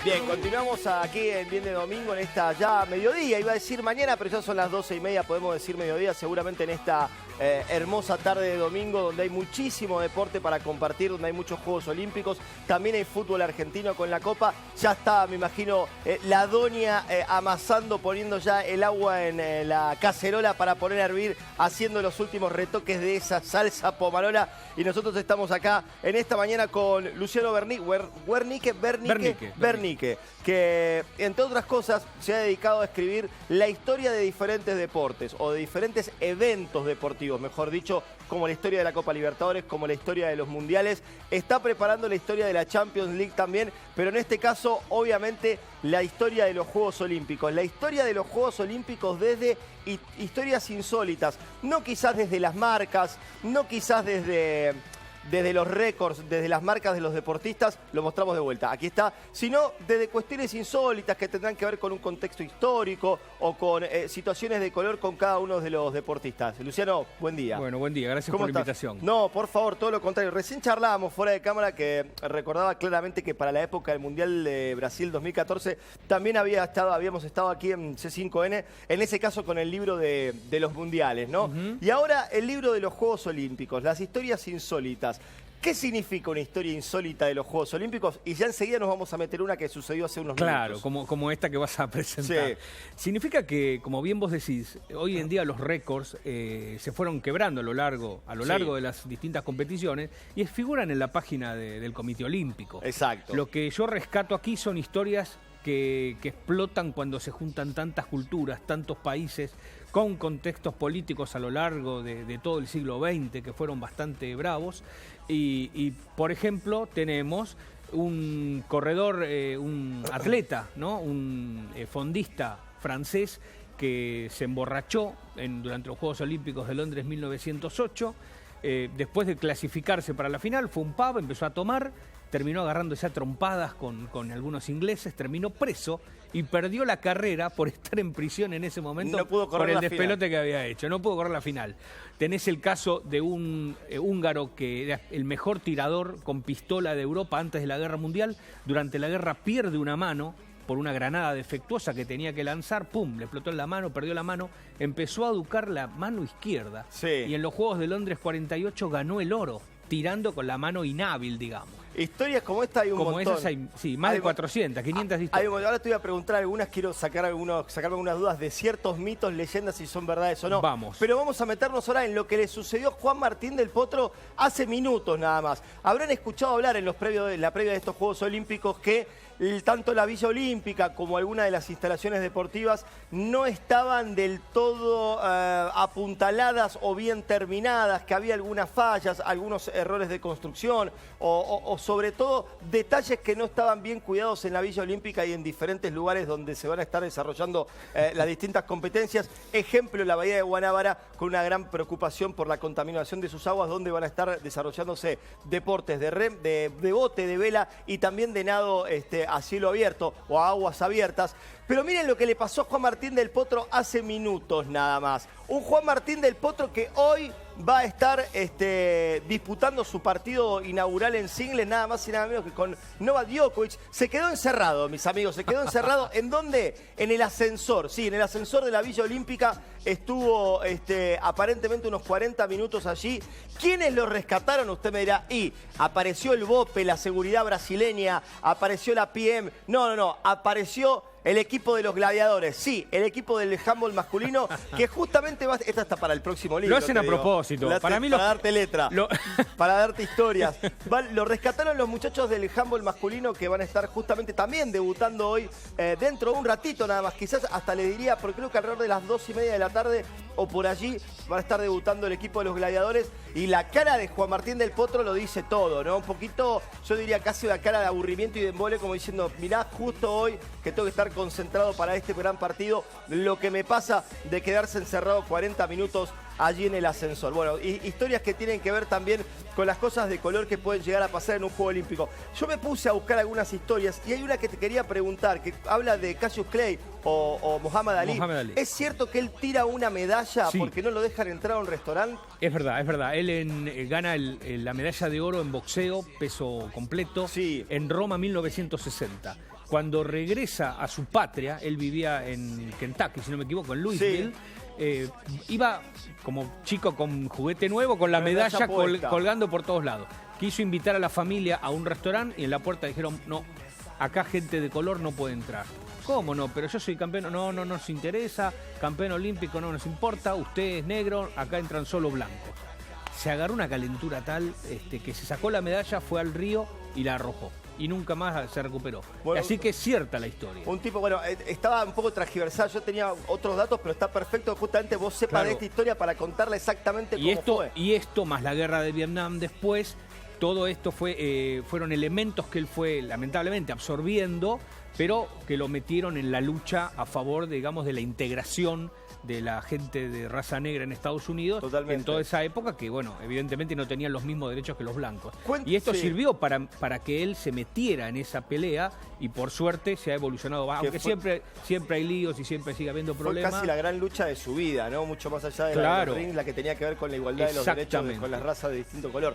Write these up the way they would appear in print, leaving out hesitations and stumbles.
Bien, continuamos aquí en Bien de Domingo, en esta ya mediodía, iba a decir mañana, pero ya son las 12:30, podemos decir mediodía, seguramente en esta hermosa tarde de domingo, donde hay muchísimo deporte para compartir, donde hay muchos Juegos Olímpicos, también hay fútbol argentino con la Copa, ya está, me imagino, la doña amasando, poniendo ya el agua en la cacerola para poner a hervir, haciendo los últimos retoques de esa salsa pomarola, y nosotros estamos acá en esta mañana con Luciano Bernique, que entre otras cosas se ha dedicado a escribir la historia de diferentes deportes o de diferentes eventos deportivos, mejor dicho, como la historia de la Copa Libertadores, como la historia de los Mundiales. Está preparando la historia de la Champions League también, pero en este caso, obviamente, la historia de los Juegos Olímpicos. La historia de los Juegos Olímpicos desde historias insólitas, no quizás desde las marcas, no quizás desde los récords, desde las marcas de los deportistas, lo mostramos de vuelta. Aquí está, sino desde cuestiones insólitas que tendrán que ver con un contexto histórico o con situaciones de color con cada uno de los deportistas. Luciano, buen día. Bueno, buen día, gracias por la invitación. No, por favor, todo lo contrario. Recién charlábamos fuera de cámara que recordaba claramente que para la época del Mundial de Brasil 2014 también habíamos estado aquí en C5N, en ese caso con el libro de los Mundiales, ¿no? Y ahora el libro de los Juegos Olímpicos, las historias insólitas. ¿Qué significa una historia insólita de los Juegos Olímpicos? Y ya enseguida nos vamos a meter una que sucedió hace unos minutos. Claro, como esta que vas a presentar. Sí. Significa que, como bien vos decís, hoy en día los récords se fueron quebrando a lo largo de las distintas competiciones y figuran en la página del Comité Olímpico. Exacto. Lo que yo rescato aquí son historias que explotan cuando se juntan tantas culturas, tantos países, con contextos políticos a lo largo de todo el siglo XX que fueron bastante bravos. Y por ejemplo, tenemos un corredor, un atleta, ¿no? Un fondista francés que se emborrachó durante los Juegos Olímpicos de Londres 1908. Después de clasificarse para la final, fue a un pub, empezó a tomar, terminó agarrándose a trompadas con algunos ingleses, terminó preso y perdió la carrera por estar en prisión en ese momento. No pudo correr por el la despelote final que había hecho. No pudo correr la final. Tenés el caso de un húngaro que era el mejor tirador con pistola de Europa antes de la Guerra Mundial. Durante la guerra pierde una mano por una granada defectuosa que tenía que lanzar, ¡pum!, le explotó en la mano, perdió la mano, empezó a educar la mano izquierda. Sí. Y en los Juegos de Londres 48 ganó el oro, tirando con la mano inhábil, digamos. Historias como esta hay un montón. Como esas hay, sí, más de 400, 500 historias. Ahora te voy a preguntar algunas, quiero sacarme algunas dudas de ciertos mitos, leyendas, si son verdades o no. Vamos. Pero vamos a meternos ahora en lo que le sucedió a Juan Martín del Potro hace minutos nada más. Habrán escuchado hablar en la previa de estos Juegos Olímpicos que tanto la Villa Olímpica como algunas de las instalaciones deportivas no estaban del todo apuntaladas o bien terminadas, que había algunas fallas, algunos errores de construcción o sobre todo detalles que no estaban bien cuidados en la Villa Olímpica y en diferentes lugares donde se van a estar desarrollando las distintas competencias. Ejemplo, la Bahía de Guanabara, con una gran preocupación por la contaminación de sus aguas, donde van a estar desarrollándose deportes de bote, de vela y también de nado a cielo abierto o a aguas abiertas. Pero miren lo que le pasó a Juan Martín del Potro hace minutos nada más. Un Juan Martín del Potro que hoy va a estar disputando su partido inaugural en singles, nada más y nada menos que con Novak Djokovic. Se quedó encerrado, mis amigos, se quedó encerrado. ¿En dónde? En el ascensor, sí, en el ascensor de la Villa Olímpica. Estuvo aparentemente unos 40 minutos allí. ¿Quiénes lo rescataron? Usted me dirá, y apareció el BOPE, la seguridad brasileña, apareció la PM. No, apareció el equipo de los gladiadores, sí, el equipo del handball masculino, que justamente va... Esta está para el próximo libro. Lo hacen a propósito. Para darte letra, para darte historias. Lo rescataron los muchachos del handball masculino que van a estar justamente también debutando hoy, dentro de un ratito nada más, quizás hasta le diría, porque creo que alrededor de las 2:30 de la tarde o por allí va a estar debutando el equipo de los gladiadores. Y la cara de Juan Martín del Potro lo dice todo, ¿no? Un poquito, yo diría casi una cara de aburrimiento y de embole, como diciendo, mirá, justo hoy que tengo que estar concentrado para este gran partido, lo que me pasa de quedarse encerrado 40 minutos allí en el ascensor. Bueno, historias que tienen que ver también con las cosas de color que pueden llegar a pasar en un Juego Olímpico. Yo me puse a buscar algunas historias y hay una que te quería preguntar, que habla de Cassius Clay o Muhammad Ali. ¿Es cierto que él tira una medalla porque no lo dejan entrar a un restaurante? Es verdad, es verdad. Él gana la medalla de oro en boxeo, peso completo, en Roma 1960. cuando regresa a su patria, él vivía en Kentucky, si no me equivoco, en Louisville, iba como chico con juguete nuevo, con la medalla colgando por todos lados. Quiso invitar a la familia a un restaurante y en la puerta dijeron, no, acá gente de color no puede entrar. ¿Cómo no? Pero yo soy campeón. No nos interesa. Campeón olímpico no nos importa. Usted es negro. Acá entran solo blancos. Se agarró una calentura tal que se sacó la medalla, fue al río y la arrojó. Y nunca más se recuperó. Bueno, así que es cierta la historia. Un tipo, bueno, estaba un poco transgiversado. Yo tenía otros datos, pero está perfecto que justamente vos sepas de esta historia para contarla exactamente cómo fue. Y esto, más la guerra de Vietnam después, todo esto fueron elementos que él fue lamentablemente absorbiendo, pero que lo metieron en la lucha a favor, digamos, de la integración de la gente de raza negra en Estados Unidos. Totalmente. En toda esa época que, bueno, evidentemente no tenían los mismos derechos que los blancos. Y esto sirvió para que él se metiera en esa pelea y por suerte se ha evolucionado. Aunque siempre hay líos y siempre sigue habiendo problemas. Fue casi la gran lucha de su vida, ¿no? Mucho más allá de la del ring, la que tenía que ver con la igualdad de los derechos con las razas de distinto color.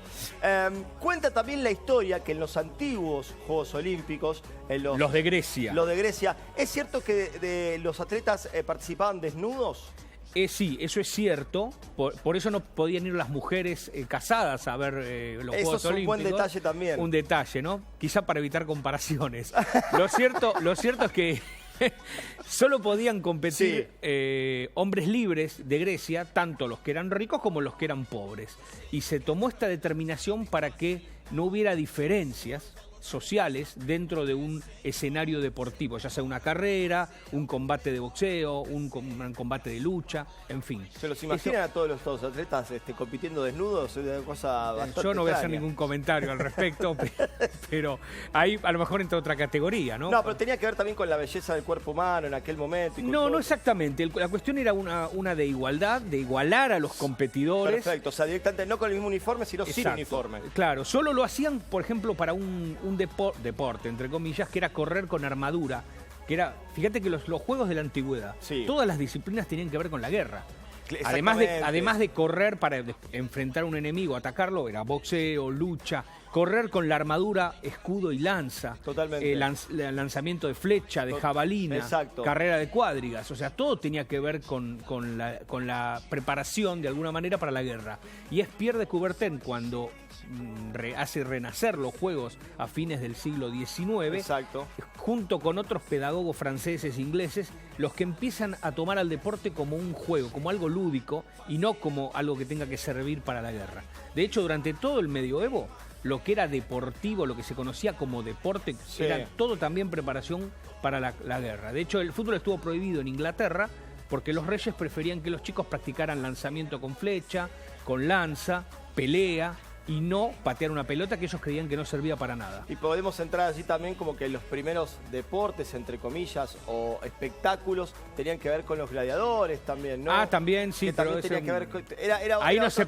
Cuenta también la historia que en los antiguos Juegos Olímpicos, los de Grecia. Los de Grecia. ¿Es cierto que los atletas participaban desnudos? Sí, eso es cierto. Por eso no podían ir las mujeres casadas a ver los Juegos Olímpicos. Eso es un buen detalle también. Un detalle, ¿no? Quizá para evitar comparaciones. Lo cierto es que solo podían competir hombres libres de Grecia, tanto los que eran ricos como los que eran pobres. Y se tomó esta determinación para que no hubiera diferencias sociales dentro de un escenario deportivo, ya sea una carrera, un combate de boxeo, un combate de lucha, en fin. ¿Se los imaginan a todos los atletas compitiendo desnudos? Es una cosa bastante Yo no voy a hacer extraña. Ningún comentario al respecto, pero ahí a lo mejor entra otra categoría, ¿no? No, pero tenía que ver también con la belleza del cuerpo humano en aquel momento. No exactamente. La cuestión era una de igualdad, de igualar a los competidores. Perfecto, o sea, directamente no con el mismo uniforme, sino sin uniforme. Claro, solo lo hacían, por ejemplo, para un deporte, entre comillas, que era correr con armadura, que era, fíjate que los juegos de la antigüedad, todas las disciplinas tenían que ver con la guerra. Además de correr para enfrentar a un enemigo, atacarlo, era boxeo, lucha, correr con la armadura, escudo y lanza. Totalmente. Lanzamiento de flecha, de jabalina, carrera de cuadrigas. O sea, todo tenía que ver con la preparación de alguna manera para la guerra. Y es Pierre de Coubertin cuando hace renacer los juegos a fines del siglo XIX, junto con otros pedagogos franceses e ingleses, los que empiezan a tomar al deporte como un juego, como algo lúdico y no como algo que tenga que servir para la guerra. De hecho, durante todo el medioevo, lo que era deportivo, lo que se conocía como deporte, era todo también preparación para la guerra. De hecho, el fútbol estuvo prohibido en Inglaterra porque los reyes preferían que los chicos practicaran lanzamiento con flecha, con lanza, pelea, y no patear una pelota que ellos creían que no servía para nada. Y podemos entrar así también como que los primeros deportes, entre comillas, o espectáculos, tenían que ver con los gladiadores también, ¿no? También, sí, pero también tenía que ver con, ahí no se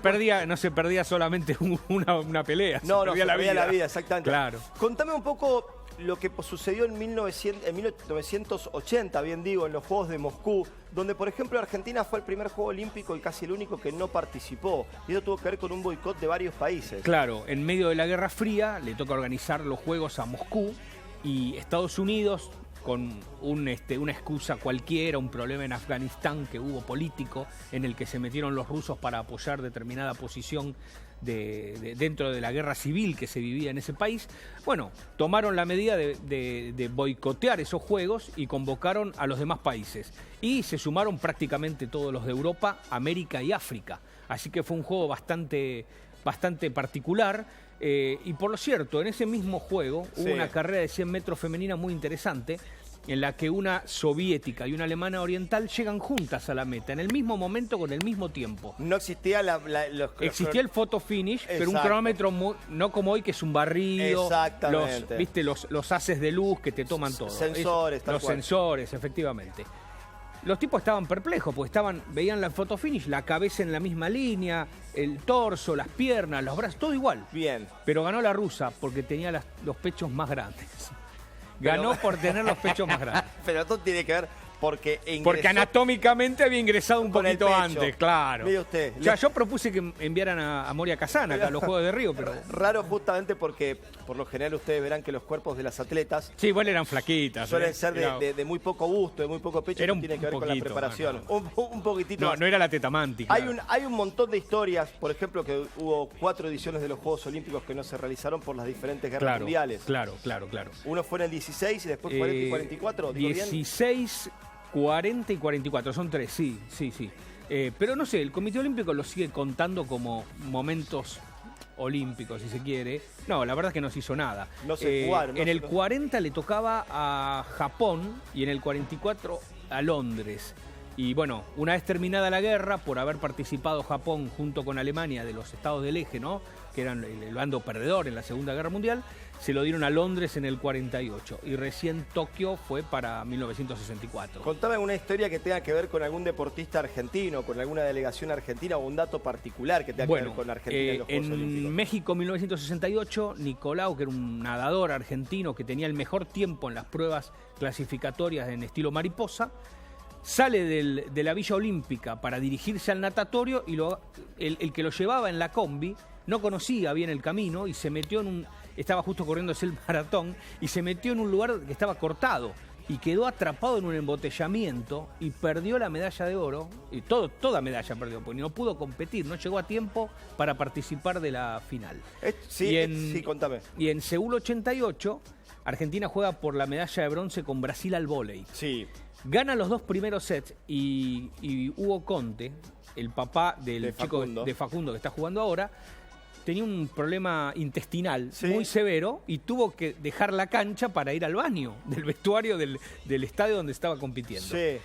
perdía solamente una pelea, se perdía la vida, exactamente. Claro. Contame un poco lo que sucedió en 1980, bien digo, en los Juegos de Moscú, donde, por ejemplo, Argentina fue el primer Juego Olímpico y casi el único que no participó. Y eso tuvo que ver con un boicot de varios países. Claro, en medio de la Guerra Fría le toca organizar los Juegos a Moscú y Estados Unidos, con una excusa cualquiera, un problema en Afganistán que hubo político, en el que se metieron los rusos para apoyar determinada posición dentro de la guerra civil que se vivía en ese país, bueno, tomaron la medida de boicotear esos juegos y convocaron a los demás países. Y se sumaron prácticamente todos los de Europa, América y África. Así que fue un juego bastante particular. Y por lo cierto, en ese mismo juego hubo una carrera de 100 metros femenina muy interesante, en la que una soviética y una alemana oriental llegan juntas a la meta, en el mismo momento, con el mismo tiempo. No existía existía el photo finish, pero un cronómetro no como hoy, que es un barrido. Exactamente. Los haces de luz que te toman todo. Sensores, los sensores, efectivamente. Los tipos estaban perplejos, porque veían la photo finish, la cabeza en la misma línea, el torso, las piernas, los brazos, todo igual. Bien. Pero ganó la rusa porque tenía los pechos más grandes. Ganó por tener los pechos más grandes. Pero todo tiene que ver Porque anatómicamente había ingresado un con el poquito pecho. antes, claro. Mire usted. O sea, yo propuse que enviaran a Moria Kazan acá a los Juegos de Río, pero... Raro justamente porque por lo general ustedes verán que los cuerpos de las atletas Sí, igual eran flaquitas. suelen ser de muy poco busto, de muy poco pecho, Era que un tiene que ver con la poquito, preparación. bueno. Un poquitito No, más. no era la tetamántica. Hay un montón de historias, por ejemplo, que hubo 4 ediciones de los Juegos Olímpicos que no se realizaron por las diferentes guerras mundiales. Claro. Uno fue en el 16 y después 40 y 44, ¿digo bien? 16, 40 y 44, son 3, sí. Pero no sé, el Comité Olímpico lo sigue contando como momentos olímpicos, si se quiere. No, la verdad es que no se hizo nada. No se jugaron. En el 40 le tocaba a Japón y en el 44 a Londres. Y bueno, una vez terminada la guerra, por haber participado Japón junto con Alemania de los estados del eje, ¿no?, que eran el bando perdedor en la Segunda Guerra Mundial, se lo dieron a Londres en el 48 y recién Tokio fue para 1964. Contame una historia que tenga que ver con algún deportista argentino, con alguna delegación argentina o un dato particular que tenga que ver con Argentina en los Juegos Olímpicos. En México 1968, Nicolau, que era un nadador argentino que tenía el mejor tiempo en las pruebas clasificatorias en estilo mariposa, sale de la Villa Olímpica para dirigirse al natatorio y el que lo llevaba en la combi no conocía bien el camino y se metió estaba justo corriéndose el maratón y se metió en un lugar que estaba cortado y quedó atrapado en un embotellamiento y perdió la medalla de oro, y toda medalla perdió, porque no pudo competir, no llegó a tiempo para participar de la final. Sí, contame. Y en Seúl 88, Argentina juega por la medalla de bronce con Brasil al vóley. Sí. Gana los 2 primeros sets y Hugo Conte, el papá del chico de Facundo que está jugando ahora, tenía un problema intestinal muy severo y tuvo que dejar la cancha para ir al baño del vestuario del estadio donde estaba compitiendo. Sí.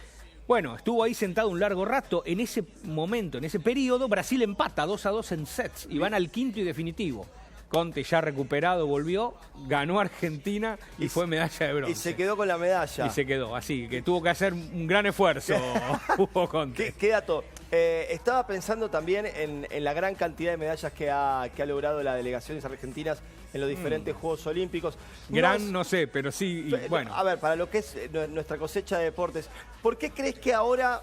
Bueno, estuvo ahí sentado un largo rato. En ese momento, en ese periodo, Brasil empata 2-2 en sets y van al quinto y definitivo. Conte, ya recuperado, volvió, ganó Argentina y fue medalla de bronce. Y se quedó con la medalla. Y se quedó, así que tuvo que hacer un gran esfuerzo Hugo Conte. ¿Qué dato? Estaba pensando también en la gran cantidad de medallas que ha logrado las delegaciones argentinas en los diferentes Juegos Olímpicos. No sé, pero sí, bueno. A ver, para lo que es nuestra cosecha de deportes, ¿por qué crees que ahora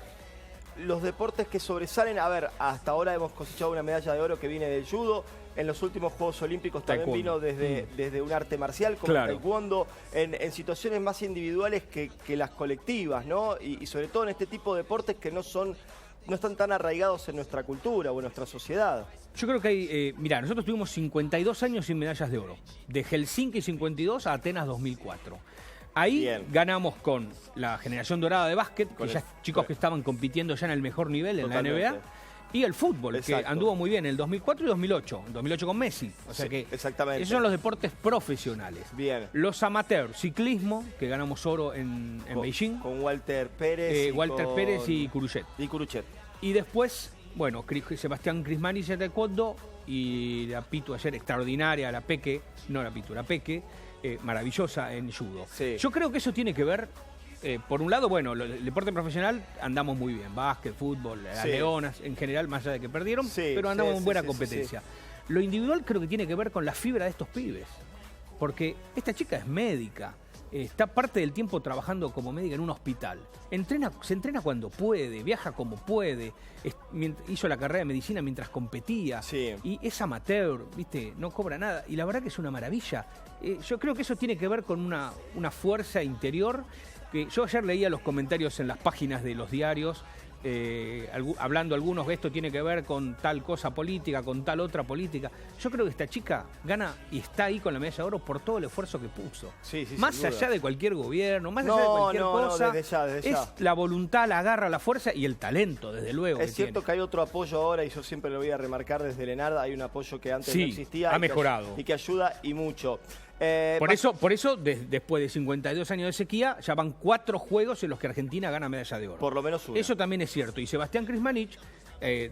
los deportes que sobresalen, a ver, hasta ahora hemos cosechado una medalla de oro que viene del judo, en los últimos Juegos Olímpicos también vino desde un arte marcial como el taekwondo, en situaciones más individuales que las colectivas, ¿no? Y sobre todo en este tipo de deportes que no están tan arraigados en nuestra cultura o en nuestra sociedad. Yo creo que hay, mirá, nosotros tuvimos 52 años sin medallas de oro, de Helsinki 52 a Atenas 2004. Ahí ganamos con la generación dorada de básquet, que ya chicos que estaban compitiendo ya en el mejor nivel en la NBA, y el fútbol, que anduvo muy bien en el 2004 y 2008. En 2008 con Messi. O sea que esos son los deportes profesionales. Bien. Los amateurs, ciclismo, que ganamos oro en Beijing. Con Walter Pérez. Pérez y Curuchet. Y después, bueno, Sebastián Crismani de taekwondo y la Pitu ayer extraordinaria, la Peque, maravillosa en judo. Sí. Yo creo que eso tiene que ver, por un lado, bueno, el deporte profesional andamos muy bien, básquet, fútbol, las leonas en general, más allá de que perdieron, pero andamos en buena competencia. Lo individual creo que tiene que ver con la fibra de estos pibes, porque esta chica es médica, está parte del tiempo trabajando como médica en un hospital, se entrena cuando puede, viaja como puede, hizo la carrera de medicina mientras competía, y es amateur, ¿viste? No cobra nada, y la verdad que es una maravilla. Yo creo que eso tiene que ver con una fuerza interior, que yo ayer leía los comentarios en las páginas de los diarios, hablando algunos que esto tiene que ver con tal cosa política, con tal otra política. Yo creo que esta chica gana y está ahí con la medalla de oro por todo el esfuerzo que puso. Más allá de cualquier gobierno, más allá de cualquier cosa, desde ya. Es la voluntad, la garra, la fuerza y el talento, desde luego. Es cierto que hay otro apoyo ahora, y yo siempre lo voy a remarcar desde el ENAR, hay un apoyo que antes no existía. Ha mejorado. Y que ayuda y mucho. Por eso después de 52 años de sequía, ya van 4 juegos en los que Argentina gana medalla de oro. Por lo menos uno. Eso también es cierto. Y Sebastián Crismanich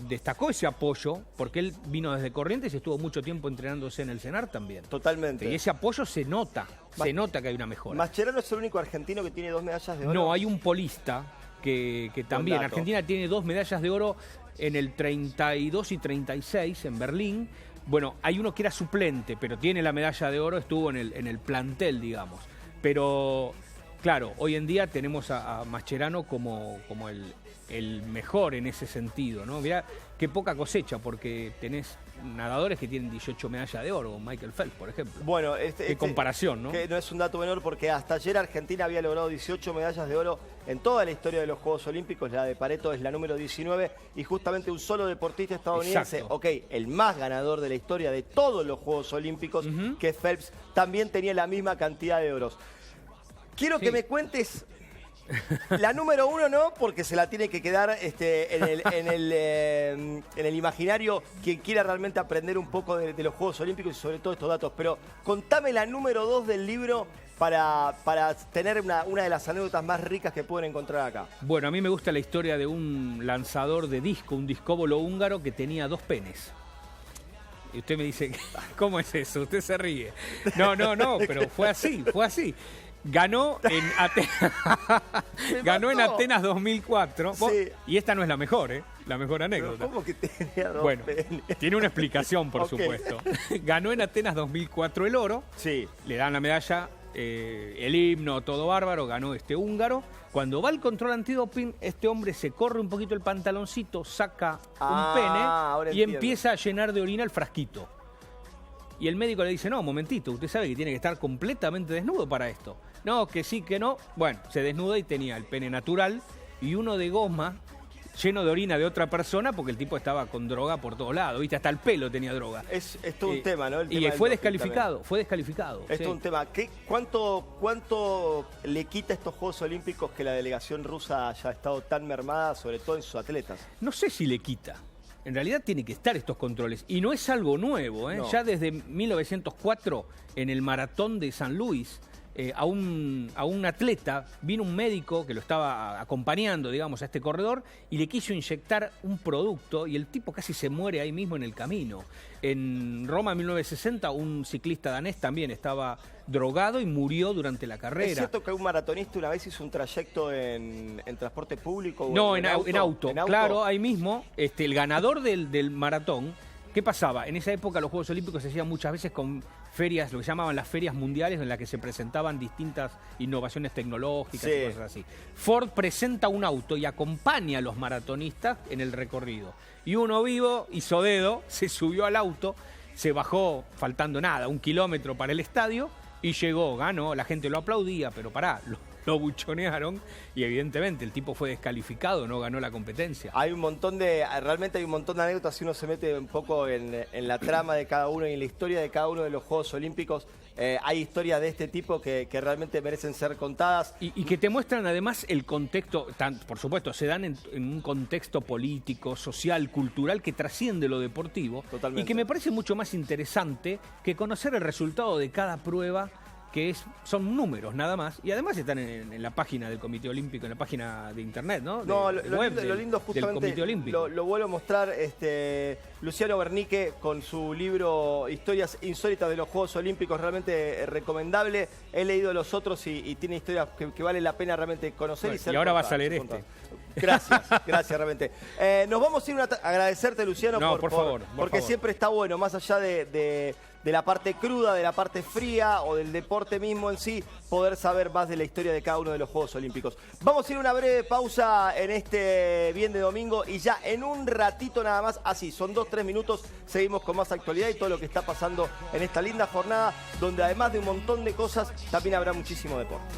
destacó ese apoyo, porque él vino desde Corrientes y estuvo mucho tiempo entrenándose en el CENAR también. Totalmente. Y ese apoyo se nota que hay una mejora. Mascherano es el único argentino que tiene 2 medallas de oro. No, hay un polista que también. Argentina tiene 2 medallas de oro en el 32 y 36 en Berlín. Bueno, hay uno que era suplente, pero tiene la medalla de oro, estuvo en el plantel, digamos. Pero Claro, hoy en día tenemos a Mascherano como el mejor en ese sentido, ¿no? Mirá qué poca cosecha, porque tenés nadadores que tienen 18 medallas de oro, Michael Phelps, por ejemplo. Bueno, qué comparación, ¿no? Que no es un dato menor, porque hasta ayer Argentina había logrado 18 medallas de oro en toda la historia de los Juegos Olímpicos. La de Pareto es la número 19 y justamente un solo deportista estadounidense, Exacto. ok, el más ganador de la historia de todos los Juegos Olímpicos, que es Phelps, también tenía la misma cantidad de oros. Quiero que me cuentes la número 1, ¿no? Porque se la tiene que quedar en el imaginario quien quiera realmente aprender un poco de los Juegos Olímpicos y sobre todo estos datos. Pero contame la número 2 del libro para tener una de las anécdotas más ricas que pueden encontrar acá. Bueno, a mí me gusta la historia de un lanzador de disco, un discóbolo húngaro que tenía 2 penes. Y usted me dice, ¿cómo es eso? Usted se ríe. No, pero fue así. Ganó en Atenas 2004. Sí. Y esta no es la mejor, ¿eh? La mejor anécdota. ¿Pero cómo que tenía 2 bueno, penes? tiene una explicación, por supuesto. Ganó en Atenas 2004 el oro. Sí. Le dan la medalla, el himno, todo bárbaro. Ganó este húngaro. Cuando va al control antidoping, este hombre se corre un poquito el pantaloncito, saca un pene y empieza a llenar de orina el frasquito. Y el médico le dice, no, momentito, usted sabe que tiene que estar completamente desnudo para esto. No, que sí, que no. Bueno, se desnuda y tenía el pene natural y uno de goma lleno de orina de otra persona porque el tipo estaba con droga por todos lados, ¿viste? Hasta el pelo tenía droga. Es todo un tema, ¿no? Y fue descalificado, Es todo un tema. ¿Cuánto le quita a estos Juegos Olímpicos que la delegación rusa haya estado tan mermada, sobre todo en sus atletas? No sé si le quita. En realidad tienen que estar estos controles. Y no es algo nuevo, ¿eh? No. Ya desde 1904, en el maratón de San Luis, a un atleta, vino un médico que lo estaba acompañando, digamos, a este corredor y le quiso inyectar un producto y el tipo casi se muere ahí mismo en el camino. En Roma, en 1960, un ciclista danés también estaba drogado y murió durante la carrera. ¿Es cierto que un maratonista una vez hizo un trayecto en transporte público? No, en auto. Claro, ahí mismo, el ganador del maratón. ¿Qué pasaba? En esa época los Juegos Olímpicos se hacían muchas veces con ferias, lo que llamaban las ferias mundiales, en las que se presentaban distintas innovaciones tecnológicas y cosas así. Ford presenta un auto y acompaña a los maratonistas en el recorrido. Y uno vivo hizo dedo, se subió al auto, se bajó faltando nada, 1 kilómetro para el estadio y llegó, ganó, la gente lo aplaudía, pero pará, lo buchonearon y evidentemente el tipo fue descalificado, no ganó la competencia. Realmente hay un montón de anécdotas si uno se mete un poco en la trama de cada uno y en la historia de cada uno de los Juegos Olímpicos. Hay historias de este tipo que realmente merecen ser contadas. Y que te muestran además el contexto, por supuesto, se dan en un contexto político, social, cultural que trasciende lo deportivo. Totalmente. Y que me parece mucho más interesante que conocer el resultado de cada prueba, que son números nada más, y además están en la página del Comité Olímpico, en la página de internet, ¿no? Lo lindo justamente, del Comité Olímpico. Lo vuelvo a mostrar, Luciano Bernique con su libro Historias Insólitas de los Juegos Olímpicos, realmente recomendable. He leído los otros y tiene historias que vale la pena realmente conocer. Bueno, y ahora vas a leer este. Gracias, realmente. Nos vamos a ir a agradecerte, Luciano, por favor. Siempre está bueno, más allá de la parte cruda, de la parte fría o del deporte mismo en sí, poder saber más de la historia de cada uno de los Juegos Olímpicos. Vamos a ir a una breve pausa en este Bien de Domingo y ya en un ratito nada más, así, son 2-3 minutos, seguimos con más actualidad y todo lo que está pasando en esta linda jornada, donde además de un montón de cosas, también habrá muchísimo deporte.